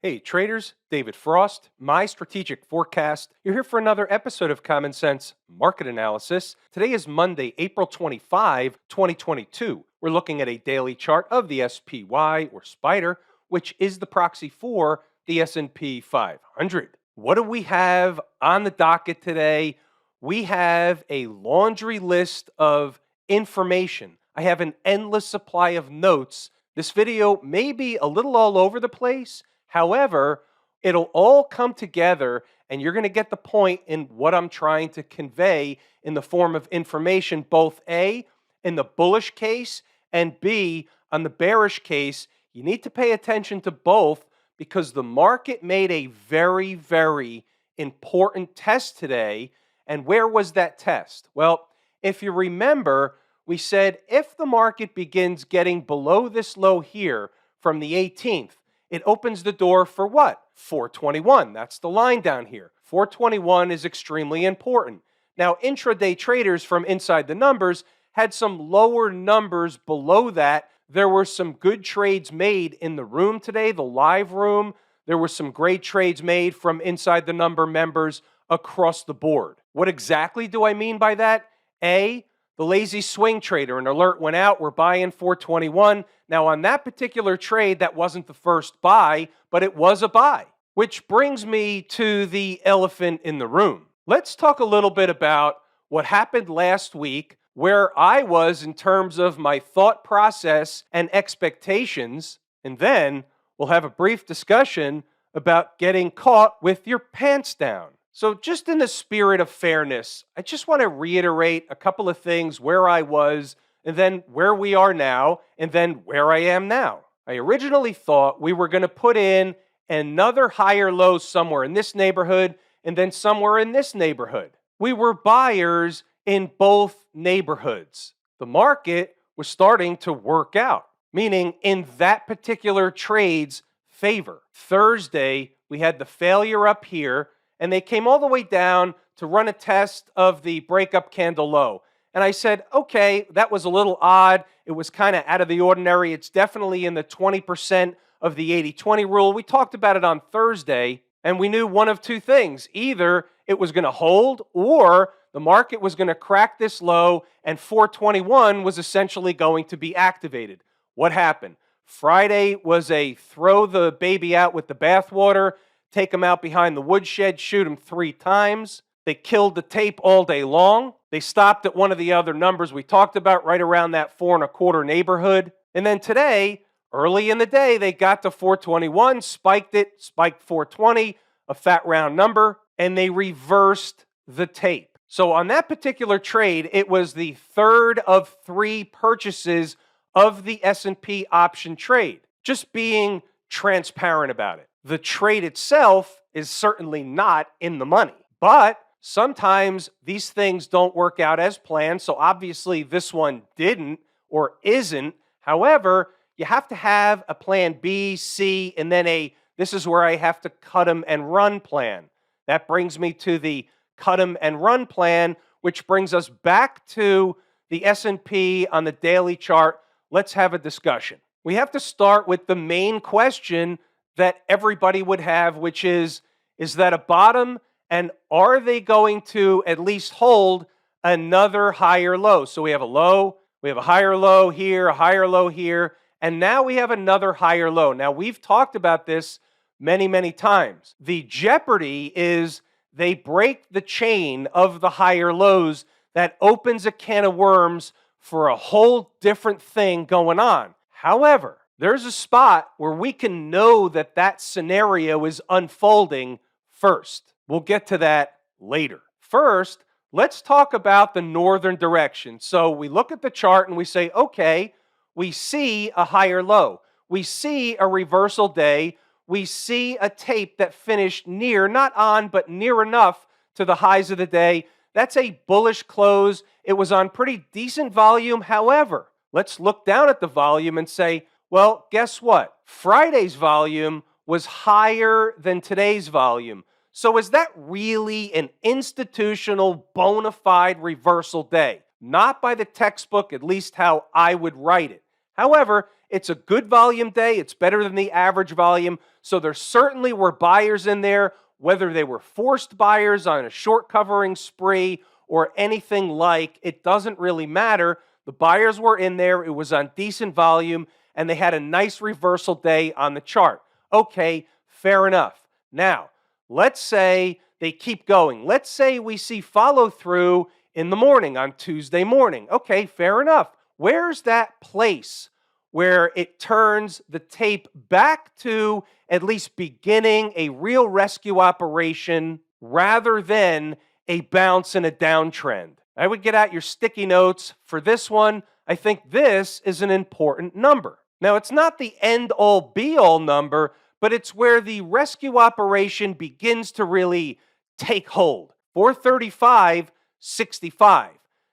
Hey traders, David Frost, my strategic forecast. You're here for another episode of Common Sense Market Analysis. Today is Monday, April 25, 2022. We're looking at a daily chart of the SPY or Spider, which is the proxy for the S&P 500. What do we have on the docket today? We have a laundry list of information. I have an endless supply of notes. This video may be a little all over the place. However, it'll all come together and you're going to get the point in what I'm trying to convey in the form of information, both A, in the bullish case, and B, on the bearish case. You need to pay attention to both because the market made a very, very important test today. And where was that test? Well, if you remember, we said if the market begins getting below this low here from the 18th, it opens the door for what? 421. That's the line down here. 421 is extremely important. Now, intraday traders from inside the numbers had some lower numbers below that. There were some good trades made in the room today, the live room. There were some great trades made from inside the number members across the board. What exactly do I mean by that? A, the lazy swing trader, an alert went out, we're buying 421. Now on that particular trade, that wasn't the first buy, but it was a buy. Which brings me to the elephant in the room. Let's talk a little bit about what happened last week, where I was in terms of my thought process and expectations, and then we'll have a brief discussion about getting caught with your pants down. So just in the spirit of fairness, I just want to reiterate a couple of things where I was and then where we are now and then where I am now. I originally thought we were going to put in another higher low somewhere in this neighborhood and then somewhere in this neighborhood. We were buyers in both neighborhoods. The market was starting to work out, meaning in that particular trade's favor. Thursday, we had the failure up here, and they came all the way down to run a test of the breakup candle low. And I said, okay, that was a little odd. It was kind of out of the ordinary. It's definitely in the 20% of the 80-20 rule. We talked about it on Thursday, and we knew one of two things. Either it was going to hold or the market was going to crack this low and 421 was essentially going to be activated. What happened? Friday was a throw the baby out with the bathwater, take them out behind the woodshed, shoot them 3 times. They killed the tape all day long. They stopped at one of the other numbers we talked about, right around that 4.25 neighborhood. And then today, early in the day, they got to 421, spiked it, spiked 420, a fat round number, and they reversed the tape. So on that particular trade, it was the third of 3 purchases of the S&P option trade. Just being transparent about it. The trade itself is certainly not in the money, but sometimes these things don't work out as planned. So obviously this one didn't or isn't. However, you have to have a plan B, C, and then this is where I have to cut them and run plan. That brings me to the cut them and run plan, which brings us back to the S&P on the daily chart. Let's have a discussion. We have to start with the main question that everybody would have, which is that a bottom, and are they going to at least hold another higher low? So we have a low, we have a higher low here, a higher low here, and now we have another higher low. Now, we've talked about this many, many times. The jeopardy is they break the chain of the higher lows. That opens a can of worms for a whole different thing going on. However, there's a spot where we can know that that scenario is unfolding first. We'll get to that later. First, let's talk about the northern direction. So we look at the chart and we say, okay, we see a higher low. We see a reversal day. We see a tape that finished near, not on, but near enough to the highs of the day. That's a bullish close. It was on pretty decent volume. However, let's look down at the volume and say, well, guess what? Friday's volume was higher than today's volume. So is that really an institutional bona fide reversal day? Not by the textbook, at least how I would write it. However, It's a good volume day. It's better than the average volume. So there certainly were buyers in there, whether they were forced buyers on a short covering spree or anything like, it doesn't really matter. The buyers were in there. It was on decent volume, and they had a nice reversal day on the chart. Okay, fair enough. Now, let's say they keep going. Let's say we see follow through in the morning on Tuesday morning. Okay, fair enough. Where's that place where it turns the tape back to at least beginning a real rescue operation rather than a bounce and a downtrend? I would get out your sticky notes for this one. I think this is an important number. Now, it's not the end-all be-all number, but it's where the rescue operation begins to really take hold. 435.65.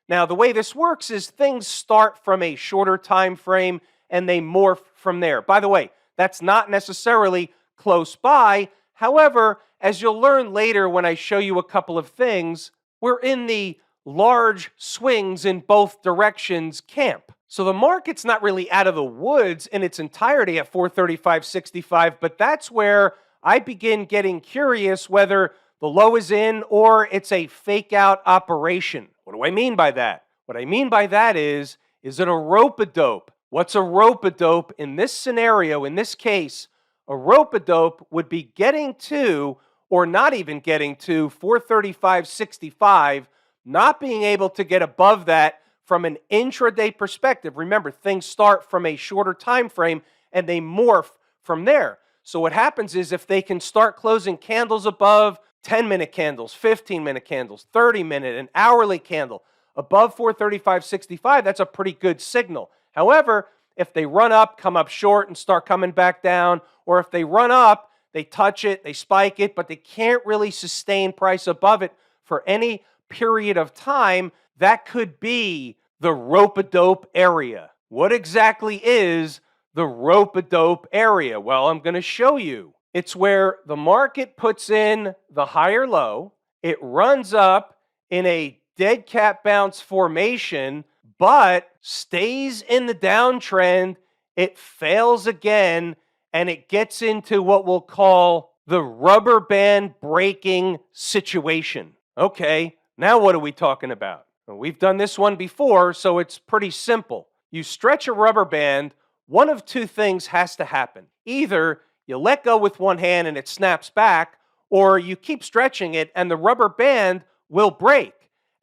Now, the way this works is things start from a shorter time frame and they morph from there. By the way, that's not necessarily close by. However, as you'll learn later when I show you a couple of things, we're in the large swings in both directions camp. So the market's not really out of the woods in its entirety at 435.65, but that's where I begin getting curious whether the low is in or it's a fake out operation. What do I mean by that? What I mean by that is it a rope-a-dope? What's a rope-a-dope in this scenario? In this case, a rope-a-dope would be getting to, or not even getting to, 435.65, not being able to get above that from an intraday perspective. Remember, things start from a shorter time frame and they morph from there. So what happens is if they can start closing candles above 10-minute candles, 15-minute candles, 30-minute, an hourly candle above 435.65, that's a pretty good signal. However, if they run up, come up short, and start coming back down, or if they run up, they touch it, they spike it, but they can't really sustain price above it for any period of time, that could be the rope-a-dope area. What exactly is the rope-a-dope area? Well, I'm going to show you. It's where the market puts in the higher low, it runs up in a dead cat bounce formation, but stays in the downtrend, it fails again, and it gets into what we'll call the rubber band breaking situation. Okay, now what are we talking about? Well, we've done this one before, so it's pretty simple. You stretch a rubber band, one of two things has to happen. Either you let go with one hand and it snaps back, or you keep stretching it and the rubber band will break.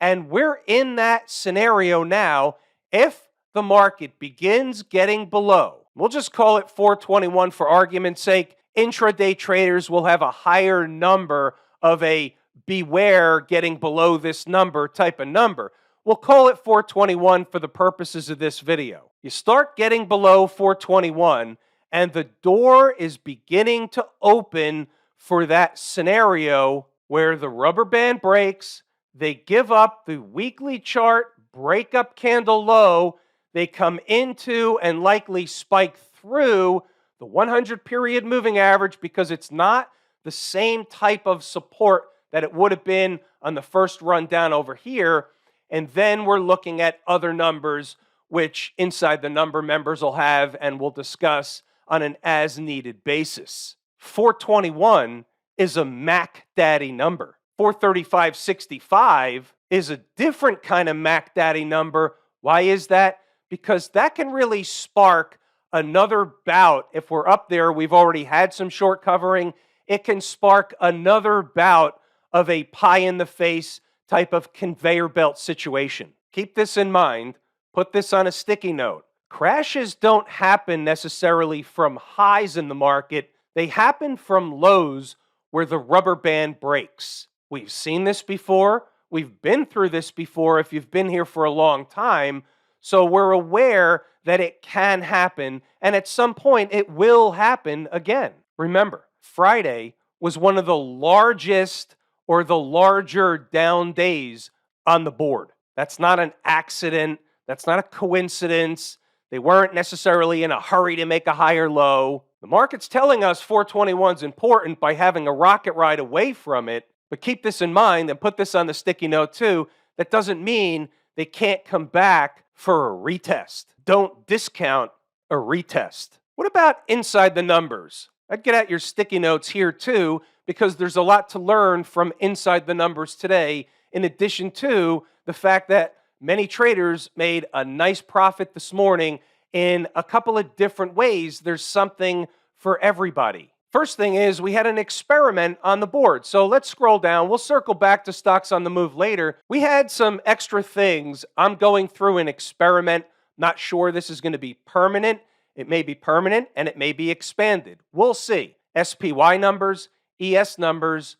And we're in that scenario now. If the market begins getting below, we'll just call it 421 for argument's sake, intraday traders will have a higher number of a beware getting below this number type of number. We'll call it 421 for the purposes of this video. You start getting below 421 and the door is beginning to open for that scenario where the rubber band breaks, they give up the weekly chart, breakup candle low, they come into and likely spike through the 100 period moving average because it's not the same type of support that it would have been on the first run down over here. And then we're looking at other numbers, which inside the number members will have and we'll discuss on an as-needed basis. 421 is a Mac Daddy number. 435.65 is a different kind of Mac Daddy number. Why is that? Because that can really spark another bout. If we're up there, we've already had some short covering. It can spark another bout of a pie-in-the-face type of conveyor belt situation. Keep this in mind. Put this on a sticky note. Crashes don't happen necessarily from highs in the market. They happen from lows where the rubber band breaks. We've seen this before. We've been through this before if you've been here for a long time. So we're aware that it can happen, and at some point it will happen again. Remember, Friday was one of the largest or the larger down days on the board. That's not an accident. That's not a coincidence. They weren't necessarily in a hurry to make a higher low. The market's telling us 421 is important by having a rocket ride away from it. But keep this in mind and put this on the sticky note too. That doesn't mean they can't come back for a retest. Don't discount a retest. What about inside the numbers? I'd get out your sticky notes here too, because there's a lot to learn from inside the numbers today, in addition to the fact that many traders made a nice profit this morning in a couple of different ways. There's something for everybody. First thing is we had an experiment on the board. So let's scroll down. We'll circle back to stocks on the move later. We had some extra things. I'm going through an experiment. Not sure this is going to be permanent. It may be permanent and it may be expanded. We'll see. SPY numbers, ES numbers,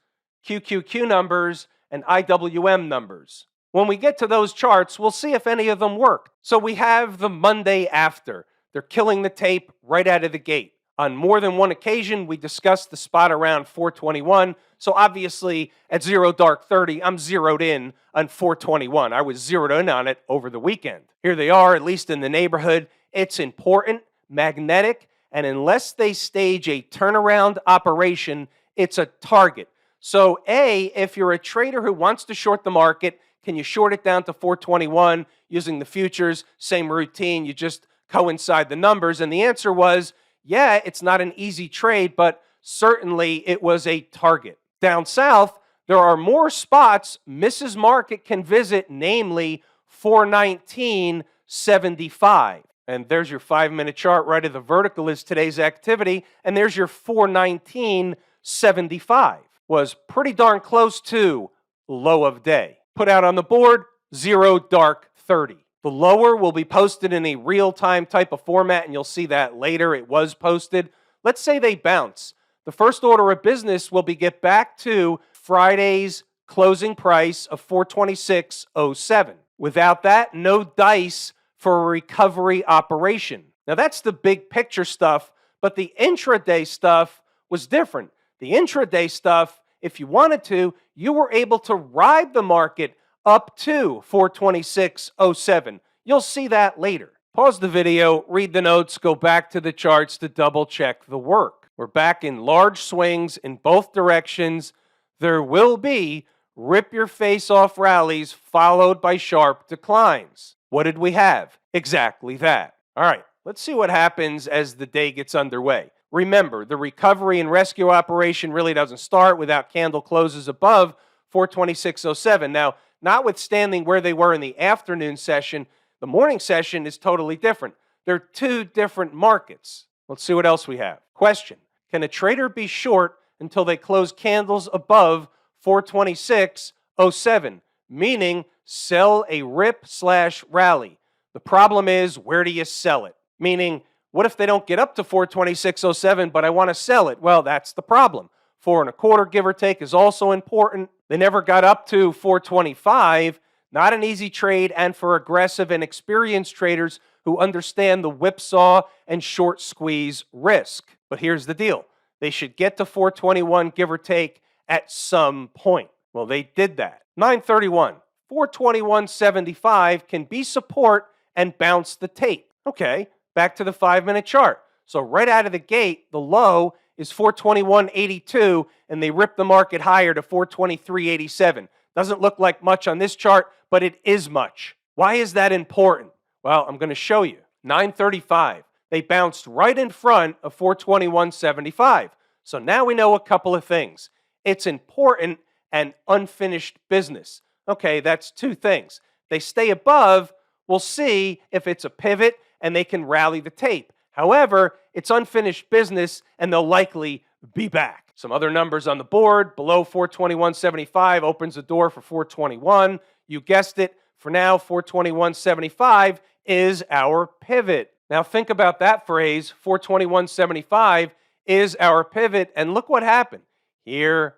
QQQ numbers, and IWM numbers. When we get to those charts, we'll see if any of them work. So we have the Monday after. They're killing the tape right out of the gate. On more than one occasion, we discussed the spot around 421. So obviously, at 0:30, I'm zeroed in on 421. I was zeroed in on it over the weekend. Here they are, at least in the neighborhood. It's important, magnetic, and unless they stage a turnaround operation, it's a target. So A, if you're a trader who wants to short the market, can you short it down to 421 using the futures? Same routine, you just coincide the numbers. And the answer was, yeah, it's not an easy trade, but certainly it was a target. Down south, there are more spots Mrs. Market can visit, namely 419.75. And there's your 5-minute chart. Right of the vertical is today's activity. And there's your 419.75. Was pretty darn close to low of day. Put out on the board, 0:30. The lower will be posted in a real-time type of format, and you'll see that later. It was posted. Let's say they bounce. The first order of business will be get back to Friday's closing price of 426.07. Without that, no dice for a recovery operation. Now, that's the big picture stuff, but the intraday stuff was different. The intraday stuff, if you wanted to, you were able to ride the market up to 426.07. You'll see that later. Pause the video, read the notes, go back to the charts to double check the work. We're back in large swings in both directions. There will be rip your face off rallies followed by sharp declines. What did we have? Exactly that. All right, let's see what happens as the day gets underway. Remember, the recovery and rescue operation really doesn't start without candle closes above 426.07. Now, notwithstanding where they were in the afternoon session, the morning session is totally different. They're two different markets. Let's see what else we have. Question: can a trader be short until they close candles above 426.07, meaning sell a rip/rally? The problem is, where do you sell it? Meaning, what if they don't get up to 426.07, but I want to sell it? Well, that's the problem. 4.25, give or take, is also important. They never got up to 425. Not an easy trade, and for aggressive and experienced traders who understand the whipsaw and short squeeze risk. But here's the deal. They should get to 421, give or take, at some point. Well, they did that. 931, 421.75 can be support and bounce the tape. Okay, back to the 5-minute chart. So right out of the gate, the low is 421.82, and they ripped the market higher to 423.87. Doesn't look like much on this chart, but it is much. Why is that important? Well, I'm going to show you. 935, they bounced right in front of 421.75. So now we know a couple of things. It's important and unfinished business. Okay, that's two things. They stay above, we'll see if it's a pivot and they can rally the tape. However, it's unfinished business and they'll likely be back. Some other numbers on the board. Below 421.75 opens the door for 421. You guessed it. For now, 421.75 is our pivot. Now think about that phrase. 421.75 is our pivot. And look what happened. Here,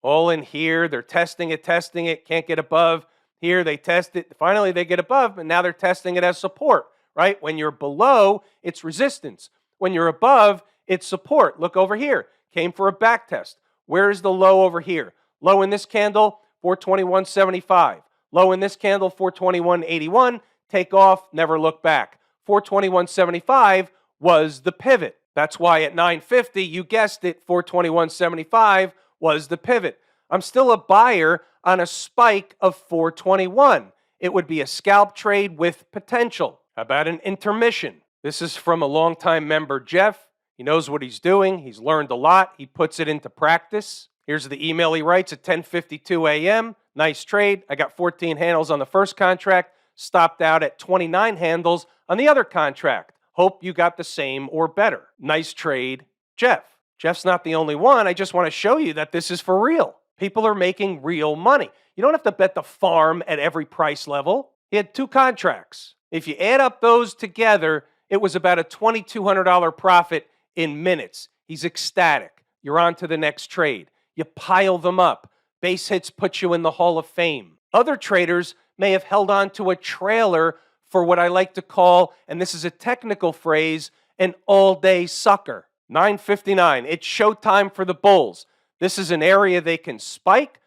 all in here. They're testing it, can't get above. Here, they test it. Finally, they get above, but now they're testing it as support, right? When you're below, it's resistance. When you're above, it's support. Look over here. Came for a back test. Where is the low over here? Low in this candle, 421.75. Low in this candle, 421.81. Take off, never look back. 421.75 was the pivot. That's why at 950, you guessed it, 421.75 was the pivot. I'm still a buyer on a spike of 421. It would be a scalp trade with potential. How about an intermission? This is from a longtime member, Jeff. He knows what he's doing. He's learned a lot. He puts it into practice. Here's the email he writes at 10:52 a.m. Nice trade. I got 14 handles on the first contract, stopped out at 29 handles on the other contract. Hope you got the same or better. Nice trade, Jeff. Jeff's not the only one. I just want to show you that this is for real. People are making real money. You don't have to bet the farm at every price level. He had 2 contracts. If you add up those together, it was about a $2,200 profit in minutes. He's ecstatic. You're on to the next trade. You pile them up. Base hits put you in the Hall of Fame. Other traders may have held on to a trailer for what I like to call, and this is a technical phrase, an all-day sucker. 9:59, it's showtime for the Bulls. This is an area they can spike,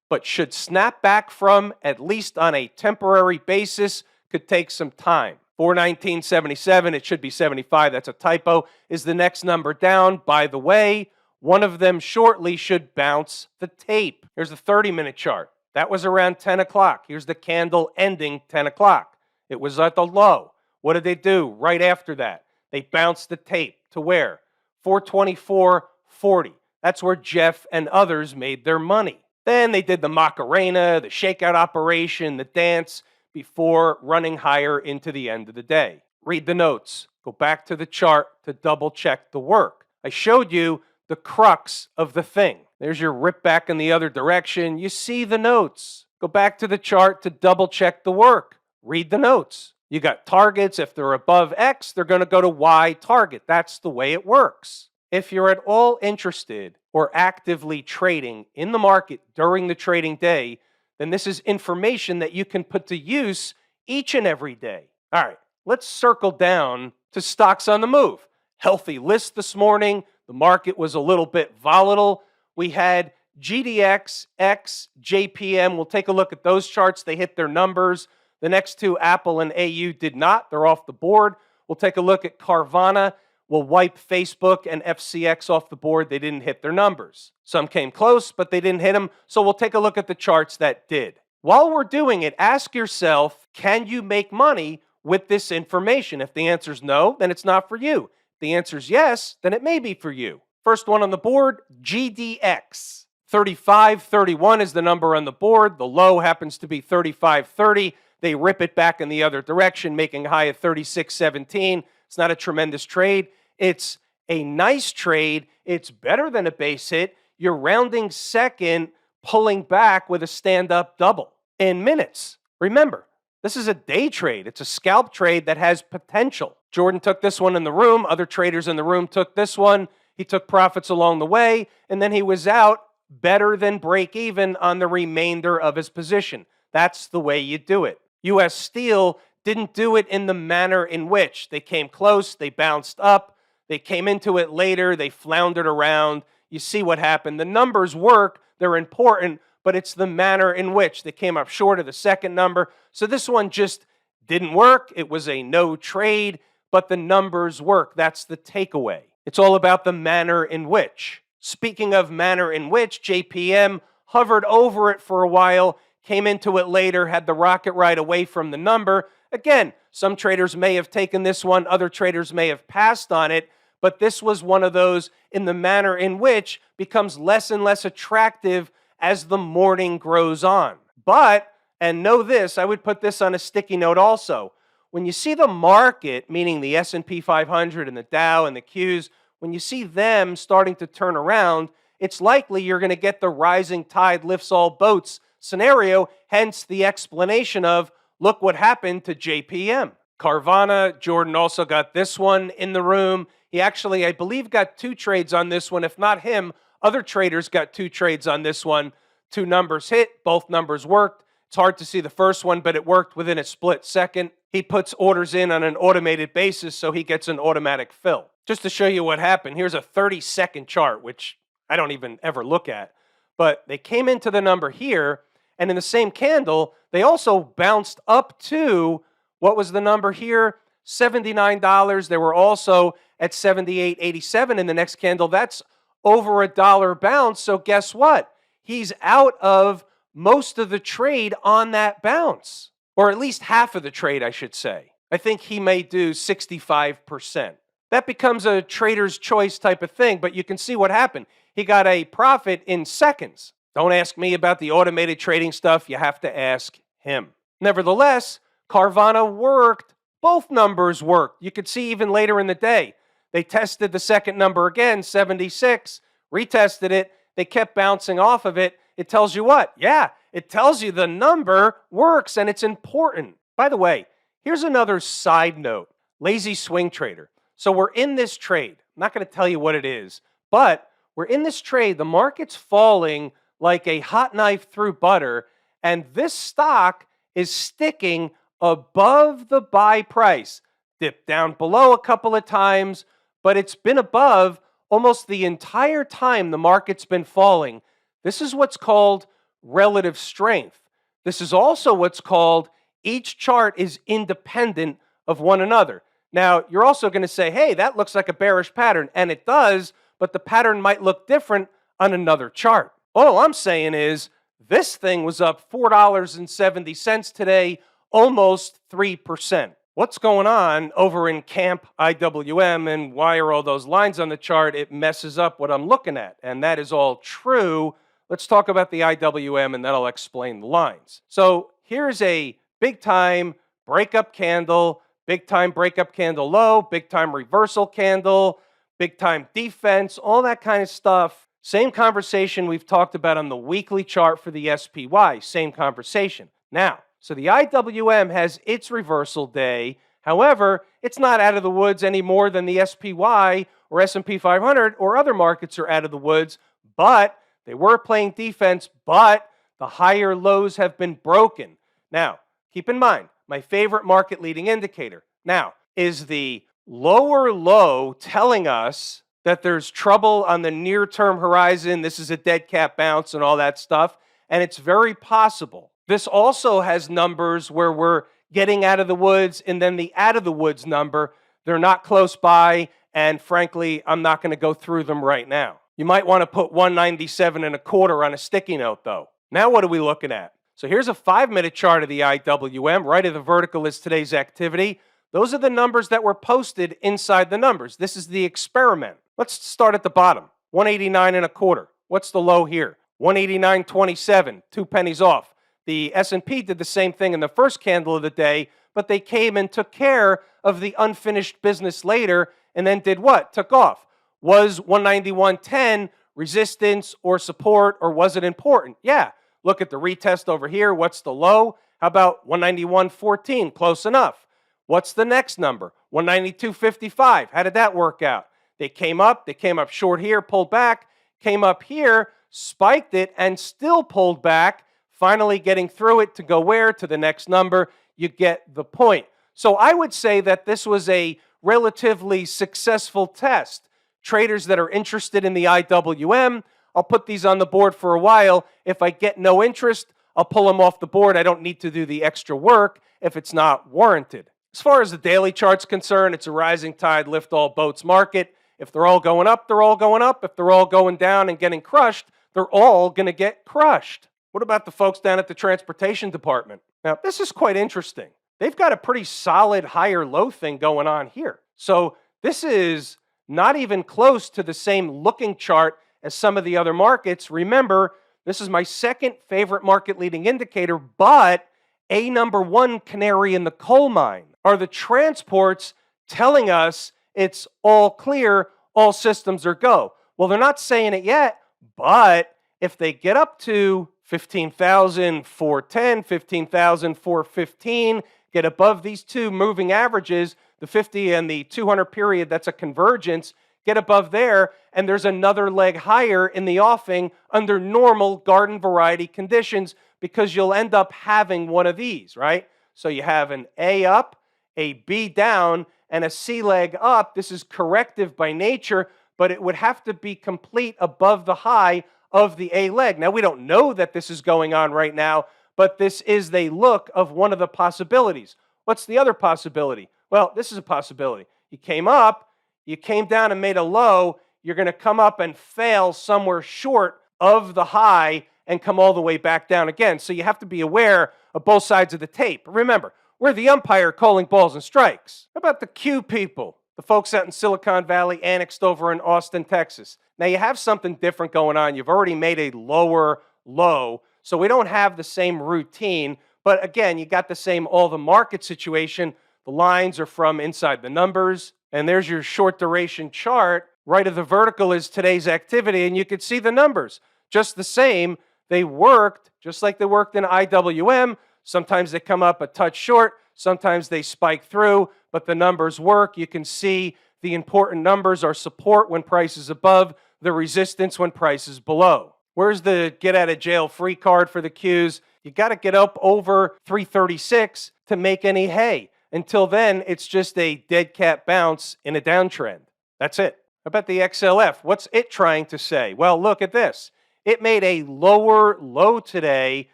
but should snap back from, at least on a temporary basis, could take some time. 419.77, it should be 75, that's a typo, is the next number down. By the way, one of them shortly should bounce the tape. Here's the 30-minute chart. That was around 10 o'clock. Here's the candle ending 10 o'clock. It was at the low. What did they do right after that? They bounced the tape to where? 424.40. That's where Jeff and others made their money. Then they did the Macarena, the shakeout operation, the dance, before running higher into the end of the day. Read the notes. Go back to the chart to double check the work. I showed you the crux of the thing. There's your rip back in the other direction. You see the notes. Go back to the chart to double check the work. Read the notes. You got targets. If they're above X, they're going to go to Y target. That's the way it works. If you're at all interested or actively trading in the market during the trading day, then this is information that you can put to use each and every day. All right, let's circle down to stocks on the move. Healthy list this morning. The market was a little bit volatile. We had GDX, X, JPM. We'll take a look at those charts. They hit their numbers. The next 2, Apple and AU, did not. They're off the board. We'll take a look at Carvana. We'll wipe Facebook and FCX off the board. They didn't hit their numbers. Some came close, but they didn't hit them. So we'll take a look at the charts that did. While we're doing it, ask yourself, can you make money with this information? If the answer is no, then it's not for you. If the answer is yes, then it may be for you. First one on the board, GDX. 35.31 is the number on the board. The low happens to be 35.30. They rip it back in the other direction, making a high of 36.17. It's not a tremendous trade. It's a nice trade. It's better than a base hit. You're rounding second, pulling back with a stand-up double in minutes. Remember, this is a day trade. It's a scalp trade that has potential. Jordan took this one in the room. Other traders in the room took this one. He took profits along the way, and then he was out better than break even on the remainder of his position. That's the way you do it. U.S. Steel didn't do it in the manner in which they came close, they bounced up, they came into it later, they floundered around. You see what happened. The numbers work, they're important, but it's the manner in which they came up short of the second number. So this one just didn't work. It was a no trade, but the numbers work. That's the takeaway. It's all about the manner in which. Speaking of manner in which, JPM hovered over it for a while, came into it later, had the rocket ride away from the number. Again, some traders may have taken this one, other traders may have passed on it, but this was one of those in the manner in which becomes less and less attractive as the morning grows on. But, and know this, I would put this on a sticky note also. When you see the market, meaning the S&P 500 and the Dow and the Qs, when you see them starting to turn around, it's likely you're going to get the rising tide lifts all boats scenario, hence the explanation of, look what happened to JPM. Carvana, Jordan also got this one in the room. He actually, I believe, got 2 trades on this one. If not him, other traders got 2 trades on this one. 2 numbers hit, both numbers worked. It's hard to see the first one, but it worked within a split second. He puts orders in on an automated basis, so he gets an automatic fill. Just to show you what happened, here's a 30-second chart, which I don't even ever look at. But they came into the number here, and in the same candle, they also bounced up to, what was the number here? $79. They were also at $78.87 in the next candle. That's over a dollar bounce. So guess what? He's out of most of the trade on that bounce, or at least half of the trade, I should say. I think he may do 65%. That becomes a trader's choice type of thing, but you can see what happened. He got a profit in seconds. Don't ask me about the automated trading stuff. You have to ask him. Nevertheless, Carvana worked. Both numbers worked. You could see even later in the day. They tested the second number again, 76, retested it. They kept bouncing off of it. It tells you what? Yeah, it tells you the number works and it's important. By the way, here's another side note. Lazy swing trader. So we're in this trade. I'm not going to tell you what it is, but we're in this trade. The market's falling like a hot knife through butter, and this stock is sticking above the buy price. Dipped down below a couple of times, but it's been above almost the entire time the market's been falling. This is what's called relative strength. This is also what's called each chart is independent of one another. Now, you're also going to say, hey, that looks like a bearish pattern, and it does, but the pattern might look different on another chart. All I'm saying is this thing was up $4.70 today, almost 3%. What's going on over in Camp IWM, and why are all those lines on the chart? It messes up what I'm looking at, and that is all true. Let's talk about the IWM, and that'll explain the lines. So here's a big-time breakup candle, big-time breakup candle low, big-time reversal candle, big-time defense, all that kind of stuff. Same conversation we've talked about on the weekly chart for the SPY. Same conversation. Now, so the IWM has its reversal day. However, it's not out of the woods any more than the SPY or S&P 500 or other markets are out of the woods, but they were playing defense, but the higher lows have been broken. Now, keep in mind, my favorite market leading indicator. Now, is the lower low telling us that there's trouble on the near-term horizon? This is a dead cat bounce and all that stuff, and it's very possible. This also has numbers where we're getting out of the woods, and then the out of the woods number, they're not close by, and frankly, I'm not going to go through them right now. You might want to put 197.25 on a sticky note, though. Now what are we looking at? So here's a 5-minute chart of the IWM. Right of the vertical is today's activity. Those are the numbers that were posted inside the numbers. This is the experiment. Let's start at the bottom. 189.25. What's the low here? 189.27, 2 pennies off. The S&P did the same thing in the first candle of the day, but they came and took care of the unfinished business later and then did what? Took off. Was 191.10 resistance or support, or was it important? Yeah. Look at the retest over here. What's the low? How about 191.14? Close enough. What's the next number? 192.55. How did that work out? They came up short here, pulled back, came up here, spiked it, and still pulled back, finally getting through it to go where? To the next number. You get the point. So I would say that this was a relatively successful test. Traders that are interested in the IWM, I'll put these on the board for a while. If I get no interest, I'll pull them off the board. I don't need to do the extra work if it's not warranted. As far as the daily chart's concerned, it's a rising tide, lift all boats market. If they're all going up, they're all going up. If they're all going down and getting crushed, they're all going to get crushed. What about the folks down at the transportation department? Now, this is quite interesting. They've got a pretty solid higher low thing going on here. So this is not even close to the same looking chart as some of the other markets. Remember, this is my second favorite market leading indicator, but a number one canary in the coal mine are the transports telling us it's all clear, all systems are go. Well, they're not saying it yet, but if they get up to 15,410, 15,415, get above these two moving averages, the 50 and the 200 period, that's a convergence, get above there, and there's another leg higher in the offing under normal garden variety conditions, because you'll end up having one of these, right? So you have an A up, a B down, and a C leg up. This is corrective by nature, but it would have to be complete above the high of the A leg. Now, we don't know that this is going on right now, but this is the look of one of the possibilities. What's the other possibility? Well, this is a possibility. You came up, you came down and made a low, you're going to come up and fail somewhere short of the high and come all the way back down again. So you have to be aware of both sides of the tape. Remember, We're the umpire calling balls and strikes. How about the Q people? The folks out in Silicon Valley, annexed over in Austin, Texas. Now you have something different going on. You've already made a lower low, so we don't have the same routine. But again, you got the same all the market situation. The lines are from inside the numbers, and there's your short duration chart. Right of the vertical is today's activity, and you can see the numbers. Just the same, they worked just like they worked in IWM. Sometimes they come up a touch short, sometimes they spike through, but the numbers work. You can see the important numbers are support when price is above, the resistance when price is below. Where's the get out of jail free card for the Qs? You got to get up over 336 to make any hay. Until then, it's just a dead cat bounce in a downtrend. That's it. How about the XLF? What's it trying to say? Well, look at this. It made a lower low today.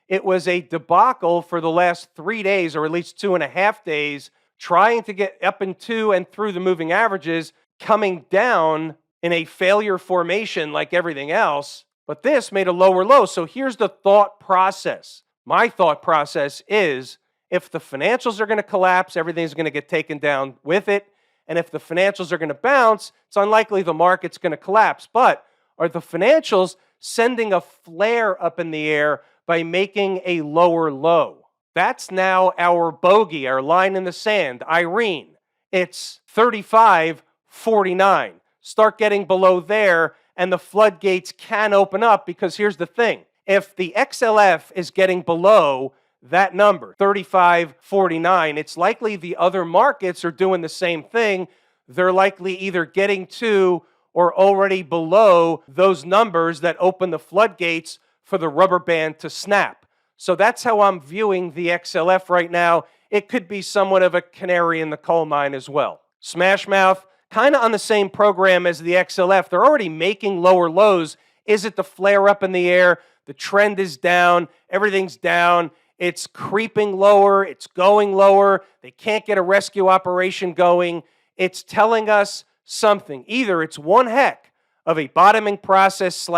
It was a debacle for the last 3 days, or at least 2.5 days, trying to get up into and through the moving averages, coming down in a failure formation like everything else. But this made a lower low. So here's the thought process. My thought process is if the financials are going to collapse, everything's going to get taken down with it. And if the financials are going to bounce, it's unlikely the market's going to collapse. But are the financials sending a flare up in the air by making a lower low? That's now our bogey, our line in the sand, Irene. It's 35.49. Start getting below there, and the floodgates can open up, because here's the thing. If the XLF is getting below that number, 35.49, it's likely the other markets are doing the same thing. They're likely either getting to or already below those numbers that open the floodgates for the rubber band to snap. So that's how I'm viewing the XLF right now. It could be somewhat of a canary in the coal mine as well. Smashmouth, kind of on the same program as the XLF. They're already making lower lows. Is it the flare up in the air? The trend is down. Everything's down. It's creeping lower. It's going lower. They can't get a rescue operation going. It's telling us something. Either it's one heck of a bottoming process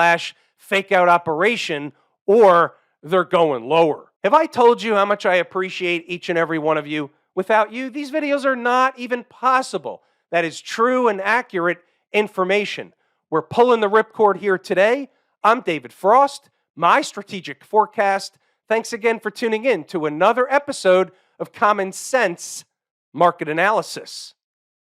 / fake out operation, or they're going lower. Have I told you how much I appreciate each and every one of you? Without you, these videos are not even possible. That is true and accurate information. We're pulling the ripcord here today. I'm David Frost, my strategic forecast. Thanks again for tuning in to another episode of Common Sense Market Analysis.